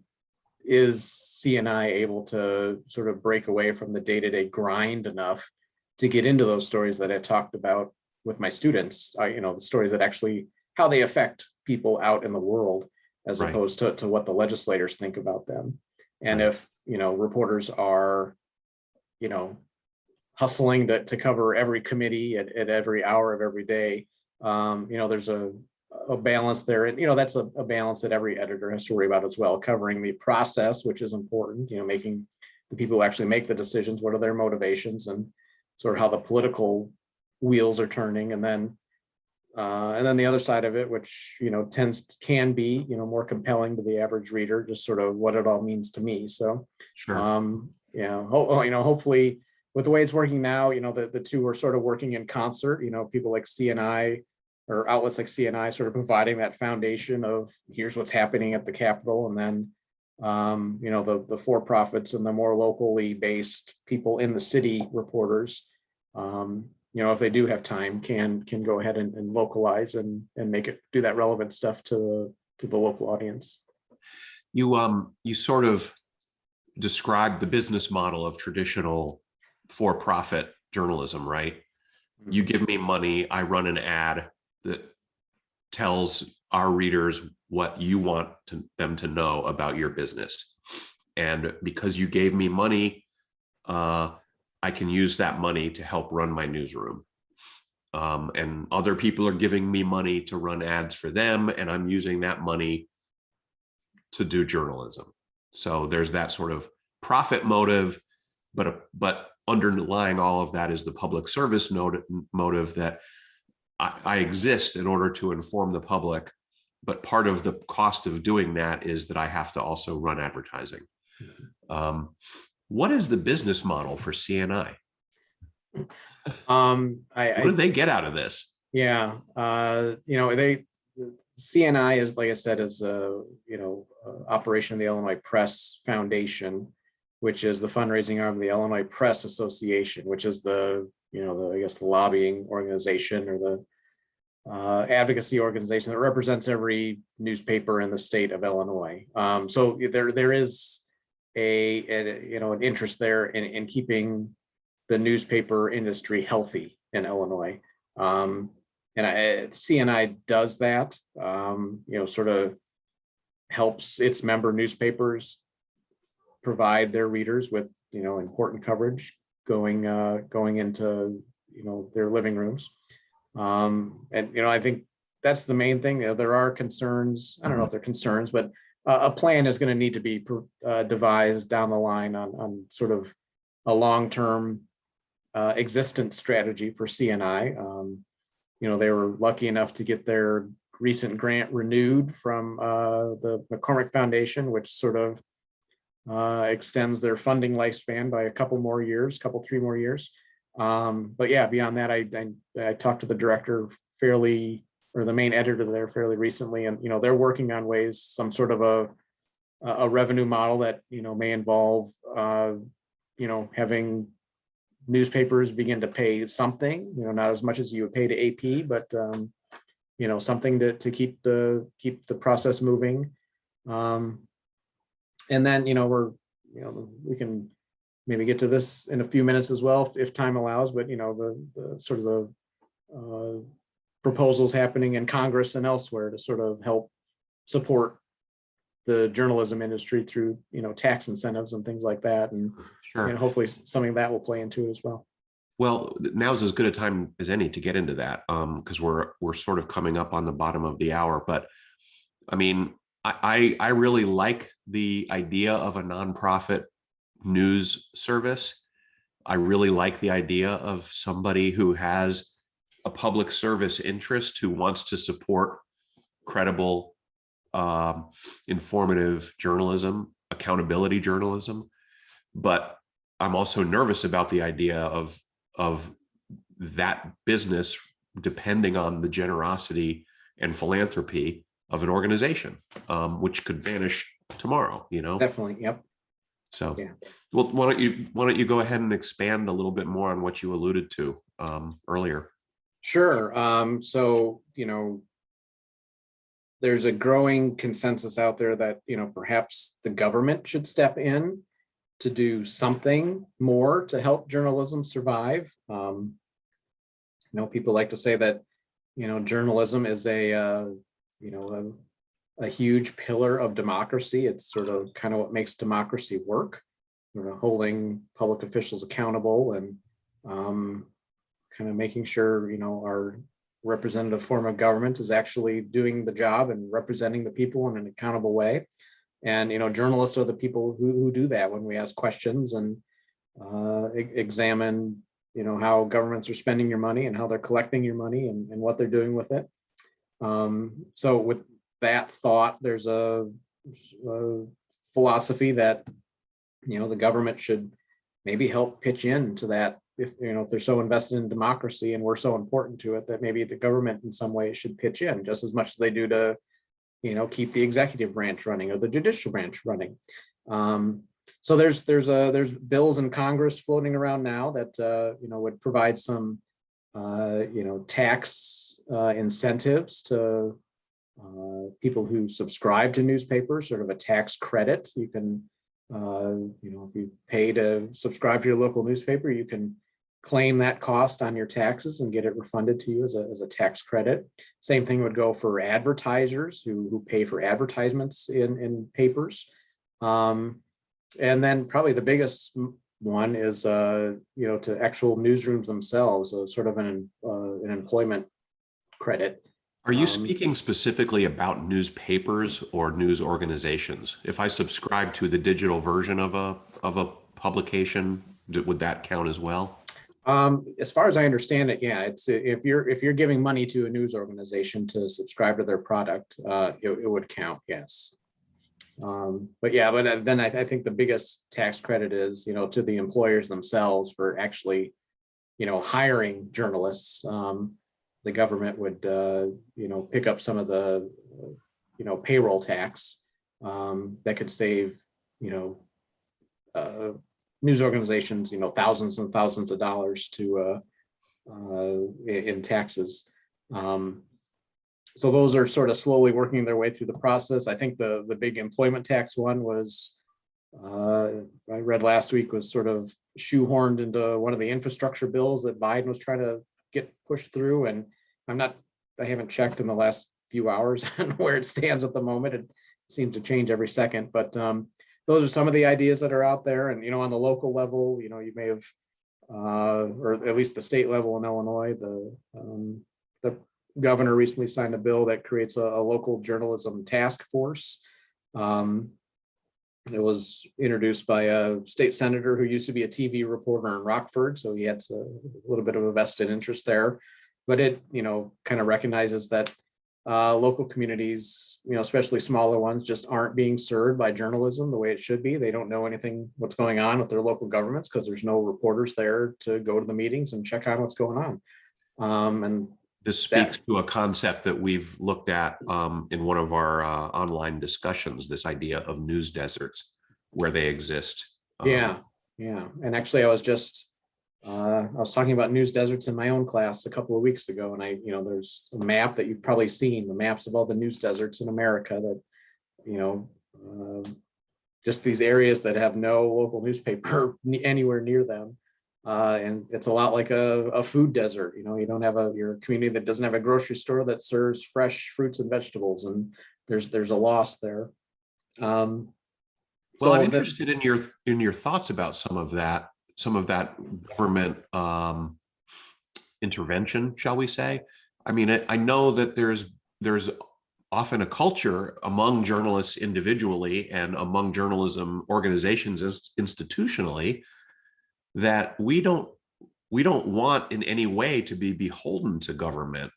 Speaker 2: is CNI able to sort of break away from the day-to-day grind enough to get into those stories that I talked about with my students, the stories that actually how they affect people out in the world, as
Speaker 1: Right.
Speaker 2: opposed to what the legislators think about them. And
Speaker 1: Right.
Speaker 2: if, reporters are, hustling to cover every committee at every hour of every day, there's a balance there. And, that's a balance that every editor has to worry about as well, covering the process, which is important, making the people who actually make the decisions, what are their motivations, and sort of how the political wheels are turning. And then the other side of it, which, can be, more compelling to the average reader, just sort of what it all means to me. So,
Speaker 1: Sure.
Speaker 2: hopefully with the way it's working now, the two are sort of working in concert, people like CNI or outlets like CNI sort of providing that foundation of here's what's happening at the Capitol. And then, the for-profits and the more locally based people in the city reporters, if they do have time, can go ahead and localize and do that relevant stuff to the local audience.
Speaker 1: You sort of described the business model of traditional for-profit journalism, right? You give me money, I run an ad that tells our readers what you want them to know about your business. And because you gave me money, I can use that money to help run my newsroom. And other people are giving me money to run ads for them, and I'm using that money to do journalism. So there's that sort of profit motive, but underlying all of that is the public service motive that I exist in order to inform the public. But part of the cost of doing that is that I have to also run advertising. What is the business model for CNI? What do they get out of this?
Speaker 2: Yeah, CNI is, like I said, is a operation of the Illinois Press Foundation, which is the fundraising arm of the Illinois Press Association, which is the I guess the lobbying organization or the advocacy organization that represents every newspaper in the state of Illinois. So there is an interest there in keeping the newspaper industry healthy in Illinois. And CNI does that, sort of helps its member newspapers provide their readers with, important coverage going into, their living rooms. I think that's the main thing. There are concerns. I don't know if they're concerns, but a plan is going to need to be devised down the line on sort of a long-term existence strategy for CNI. They were lucky enough to get their recent grant renewed from the McCormick Foundation, which sort of extends their funding lifespan by a couple, 3 more years. But yeah, beyond that, I talked to the director or the main editor there fairly recently, and they're working on ways, some sort of a revenue model that may involve having newspapers begin to pay something, not as much as you would pay to AP, but something to keep the process moving. And then we can maybe get to this in a few minutes as well if time allows, but the sort of the proposals happening in Congress and elsewhere to sort of help support the journalism industry through tax incentives and things like that, and
Speaker 1: Sure.
Speaker 2: hopefully something of that will play into it as well.
Speaker 1: Well, now's as good a time as any to get into that, because we're sort of coming up on the bottom of the hour. But I mean, I really like the idea of a nonprofit news service. I really like the idea of somebody who has a public service interest who wants to support credible, informative journalism, accountability journalism. But I'm also nervous about the idea of that business depending on the generosity and philanthropy of an organization, which could vanish tomorrow.
Speaker 2: Definitely, yep.
Speaker 1: So,
Speaker 2: Yeah.
Speaker 1: Well, why don't you go ahead and expand a little bit more on what you alluded to earlier?
Speaker 2: Sure. So, there's a growing consensus out there that, perhaps the government should step in to do something more to help journalism survive. People like to say that, journalism is a huge pillar of democracy. It's sort of kind of what makes democracy work, holding public officials accountable and kind of making sure, our representative form of government is actually doing the job and representing the people in an accountable way. And, journalists are the people who do that when we ask questions and examine, how governments are spending your money and how they're collecting your money and what they're doing with it. So with that thought, there's a philosophy that, the government should maybe help pitch in to that. If they're so invested in democracy and we're so important to it, that maybe the government in some way should pitch in just as much as they do to, keep the executive branch running or the judicial branch running. So there's bills in Congress floating around now that would provide some tax incentives to people who subscribe to newspapers, sort of a tax credit. You can if you pay to subscribe to your local newspaper, you can claim that cost on your taxes and get it refunded to you as a tax credit. Same thing would go for advertisers who pay for advertisements in papers. And then probably the biggest one is to actual newsrooms themselves, sort of an employment credit.
Speaker 1: Are you speaking specifically about newspapers or news organizations? If I subscribe to the digital version of a publication, would that count as well?
Speaker 2: As far as I understand it, yeah, it's if you're giving money to a news organization to subscribe to their product, it would count, yes. But then I think the biggest tax credit is to the employers themselves for actually hiring journalists. The government would pick up some of the payroll tax that could save news organizations thousands and thousands of dollars to in taxes. So those are sort of slowly working their way through the process. I think the big employment tax one was, I read last week, was sort of shoehorned into one of the infrastructure bills that Biden was trying to get pushed through. And I haven't checked in the last few hours on where it stands at the moment. It seems to change every second, but those are some of the ideas that are out there. And, on the local level, you may have, or at least the state level in Illinois, the governor recently signed a bill that creates a local journalism task force. It was introduced by a state senator who used to be a TV reporter in Rockford, so he had a little bit of a vested interest there. But it, kind of recognizes that local communities, especially smaller ones, just aren't being served by journalism the way it should be. They don't know anything what's going on with their local governments because there's no reporters there to go to the meetings and check on what's going on. And
Speaker 1: this speaks to a concept that we've looked at in one of our online discussions, this idea of news deserts where they exist.
Speaker 2: Yeah. And actually, I was talking about news deserts in my own class a couple of weeks ago. And there's a map that you've probably seen, the maps of all the news deserts in America that, just these areas that have no local newspaper anywhere near them. And it's a lot like a food desert. You don't have your community that doesn't have a grocery store that serves fresh fruits and vegetables, and there's a loss there.
Speaker 1: Well, I'm interested in your thoughts about some of that government intervention, shall we say? I mean, I know that there's often a culture among journalists individually and among journalism organizations institutionally that we don't want in any way to be beholden to government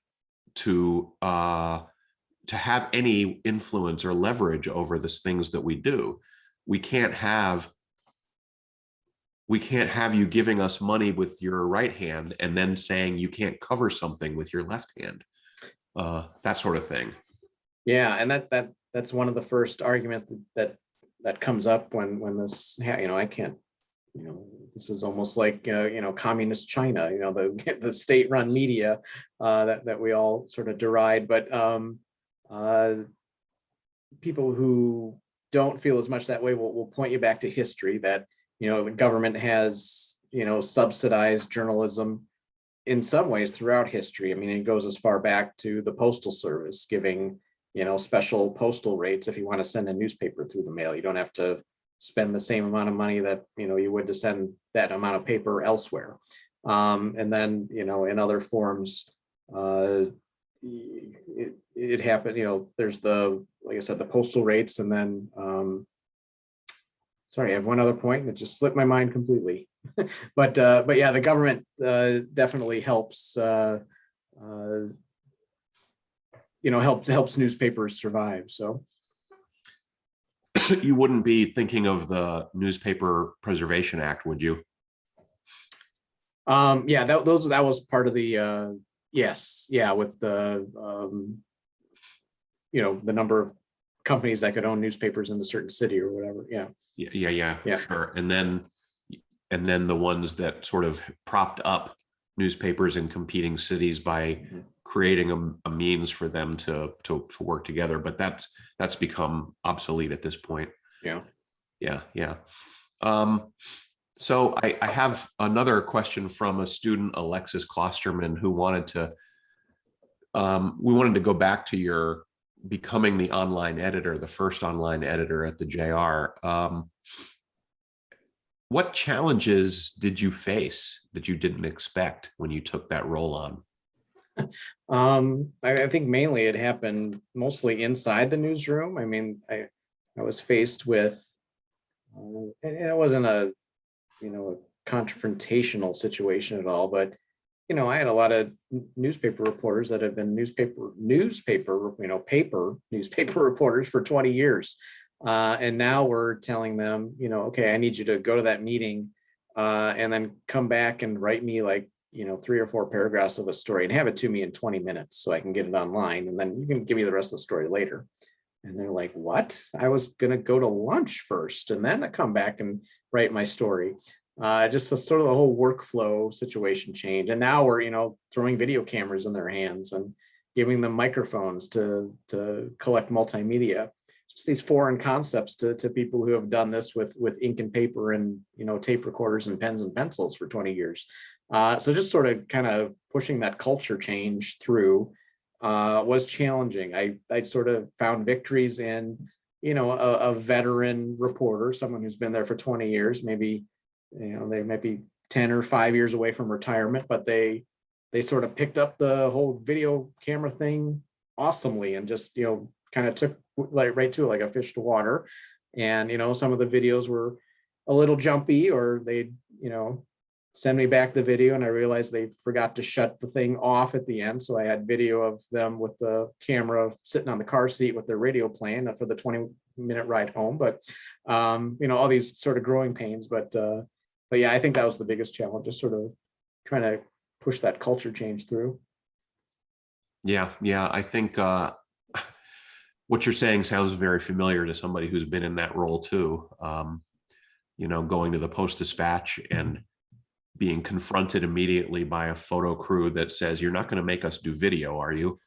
Speaker 1: to have any influence or leverage over the things that we do. We can't have you giving us money with your right hand and then saying you can't cover something with your left hand, that sort of thing.
Speaker 2: Yeah, and that's one of the first arguments that comes up when this, I can't. This is almost like communist China, the state-run media that we all sort of deride. But people who don't feel as much that way will point you back to history, that the government has subsidized journalism in some ways throughout history. I mean, it goes as far back to the Postal Service giving special postal rates. If you want to send a newspaper through the mail, you don't have to spend the same amount of money that you would to send that amount of paper elsewhere. And then in other forms, it happened. There's like I said, the postal rates, and then sorry, I have one other point that just slipped my mind completely. but yeah, the government definitely helps helps newspapers survive. So.
Speaker 1: You wouldn't be thinking of the Newspaper Preservation Act, would you?
Speaker 2: Yeah, that was part of the yes, yeah, with the the number of companies that could own newspapers in a certain city or whatever. Yeah.
Speaker 1: Sure. And then the ones that sort of propped up newspapers in competing cities by creating a means for them to work together, but that's become obsolete at this point. Yeah. So I have another question from a student, Alexis Klosterman, who wanted to we wanted to go back to your becoming the online editor, the first online editor at the JR. What challenges did you face that you didn't expect when you took that role on?
Speaker 2: I think mainly it happened mostly inside the newsroom. I mean, I was faced with, and it wasn't a confrontational situation at all, but I had a lot of newspaper reporters that have been newspaper reporters for 20 years. And now we're telling them, okay, I need you to go to that meeting and then come back and write me like, 3 or 4 paragraphs of a story and have it to me in 20 minutes so I can get it online. And then you can give me the rest of the story later. And they're like, what? I was going to go to lunch first and then I come back and write my story. just a sort of the whole workflow situation changed. And now we're, throwing video cameras in their hands and giving them microphones to collect multimedia. Just these foreign concepts to people who have done this with ink and paper and, tape recorders and pens and pencils for 20 years. So just sort of kind of pushing that culture change through was challenging. I sort of found victories in, a veteran reporter, someone who's been there for 20 years, maybe, they might be 10 or 5 years away from retirement, but they sort of picked up the whole video camera thing awesomely and just, kind of took right to it like a fish to water. And, some of the videos were a little jumpy, or they'd, send me back the video and I realized they forgot to shut the thing off at the end. So I had video of them with the camera sitting on the car seat with their radio playing for the 20-minute ride home. But, all these sort of growing pains. But yeah, I think that was the biggest challenge, just sort of trying to push that culture change through.
Speaker 1: Yeah. I think what you're saying sounds very familiar to somebody who's been in that role too. Going to the Post-Dispatch and being confronted immediately by a photo crew that says, "You're not going to make us do video, are you?"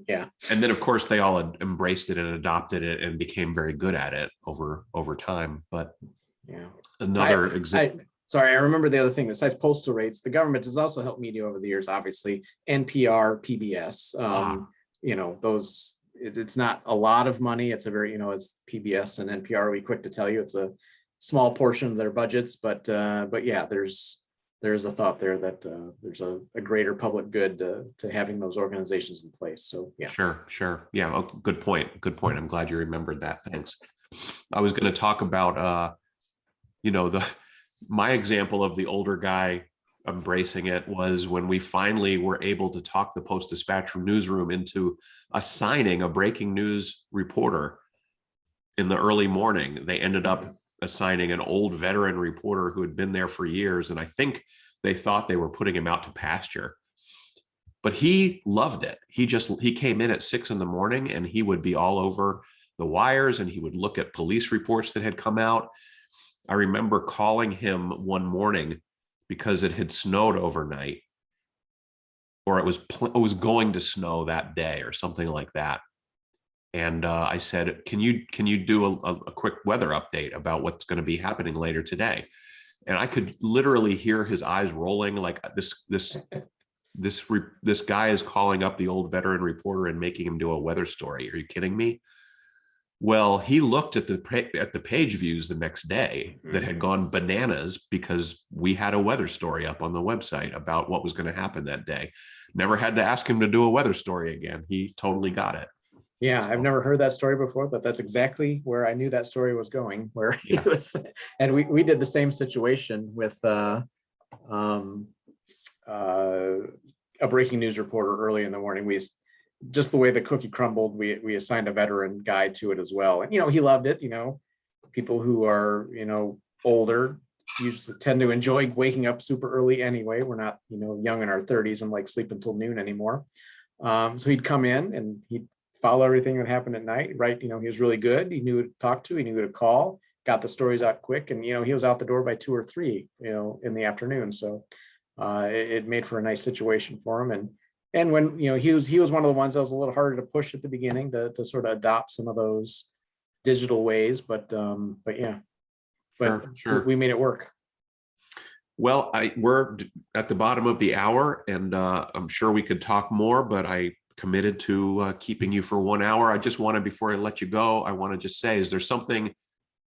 Speaker 2: Yeah.
Speaker 1: And then of course they all embraced it and adopted it and became very good at it over time. But
Speaker 2: yeah,
Speaker 1: another example.
Speaker 2: Sorry, I remember the other thing. Besides postal rates, the government has also helped media over the years. Obviously, NPR, PBS. Those. It's not a lot of money. It's a very, as PBS and NPR, we quick to tell you, it's a small portion of their budgets. But yeah, there's a thought there that there's a greater public good to having those organizations in place. So yeah.
Speaker 1: Sure. Yeah. Oh, good point. I'm glad you remembered that. Thanks. I was going to talk about, my example of the older guy embracing it was when we finally were able to talk the Post-Dispatch newsroom into assigning a breaking news reporter in the early morning. They ended up assigning an old veteran reporter who had been there for years. And I think they thought they were putting him out to pasture, but he loved it. He came in at 6 a.m. and he would be all over the wires and he would look at police reports that had come out. I remember calling him one morning because it had snowed overnight, or it was going to snow that day or something like that. And I said, can you do a quick weather update about what's going to be happening later today? And I could literally hear his eyes rolling, like this guy is calling up the old veteran reporter and making him do a weather story. Are you kidding me? Well, he looked at the page views the next day that had gone bananas because we had a weather story up on the website about what was going to happen that day. Never had to ask him to do a weather story again. He totally got it.
Speaker 2: Yeah, I've never heard that story before, but that's exactly where I knew that story was going, where he was. And we did the same situation with a breaking news reporter early in the morning. Just the way the cookie crumbled, we assigned a veteran guide to it as well. And, he loved it. People who are, older usually tend to enjoy waking up super early anyway. We're not, young in our 30s and like sleep until noon anymore. So he'd come in and he'd follow everything that happened at night, right? He was really good. He knew who to talk to, he knew who to call, got the stories out quick. And, he was out the door by 2 or 3, in the afternoon. So it made for a nice situation for him. And when, he was one of the ones that was a little harder to push at the beginning to sort of adopt some of those digital ways, but yeah, but
Speaker 1: sure.
Speaker 2: We made it work.
Speaker 1: Well, we're at the bottom of the hour and I'm sure we could talk more, but I committed to keeping you for 1 hour. I just wanted, before I let you go, I want to just say, is there something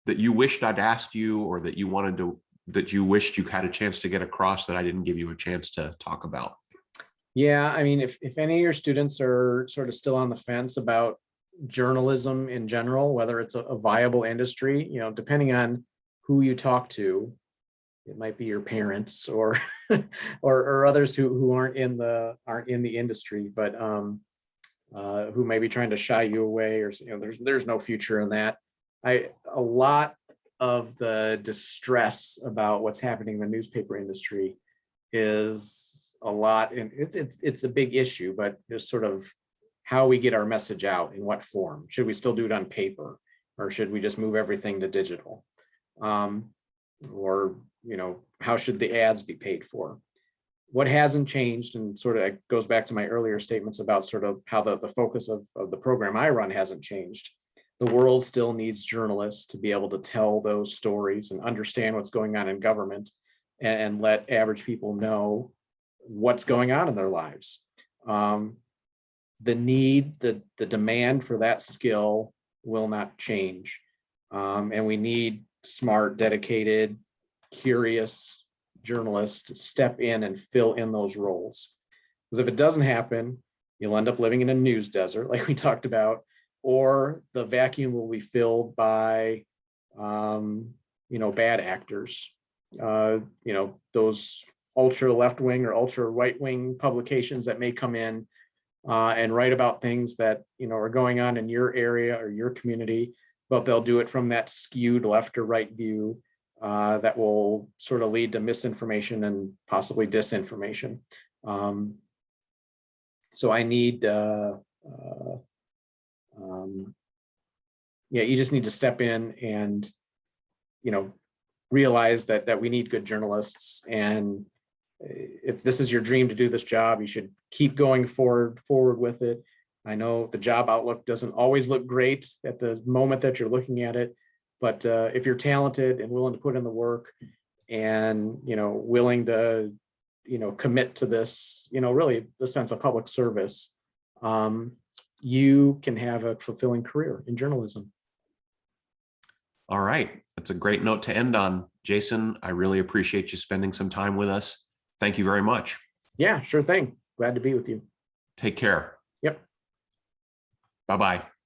Speaker 1: that you wished I'd asked you or that you wished you had a chance to get across that I didn't give you a chance to talk about?
Speaker 2: Yeah, I mean, if any of your students are sort of still on the fence about journalism in general, whether it's a viable industry, depending on who you talk to, it might be your parents or or others who aren't in the industry, but who may be trying to shy you away, or there's no future in that. A lot of the distress about what's happening in the newspaper industry is a lot, and it's a big issue, but just sort of how we get our message out, in what form. Should we still do it on paper, or should we just move everything to digital? Or how should the ads be paid for? What hasn't changed, and sort of goes back to my earlier statements about sort of how the focus of the program I run hasn't changed. The world still needs journalists to be able to tell those stories and understand what's going on in government, and let average people know what's going on in their lives. The demand for that skill will not change. And we need smart, dedicated, curious journalists to step in and fill in those roles. Because if it doesn't happen, you'll end up living in a news desert, like we talked about, or the vacuum will be filled by, bad actors. Those ultra left wing or ultra right wing publications that may come in and write about things that are going on in your area or your community, but they'll do it from that skewed left or right view that will sort of lead to misinformation and possibly disinformation. So I need, you just need to step in and, realize that we need good journalists. And if this is your dream to do this job, you should keep going forward with it. I know the job outlook doesn't always look great at the moment that you're looking at it, but if you're talented and willing to put in the work and, willing to, commit to this, really the sense of public service, you can have a fulfilling career in journalism.
Speaker 1: All right. That's a great note to end on. Jason, I really appreciate you spending some time with us. Thank you very much.
Speaker 2: Yeah, sure thing. Glad to be with you.
Speaker 1: Take care.
Speaker 2: Yep.
Speaker 1: Bye-bye.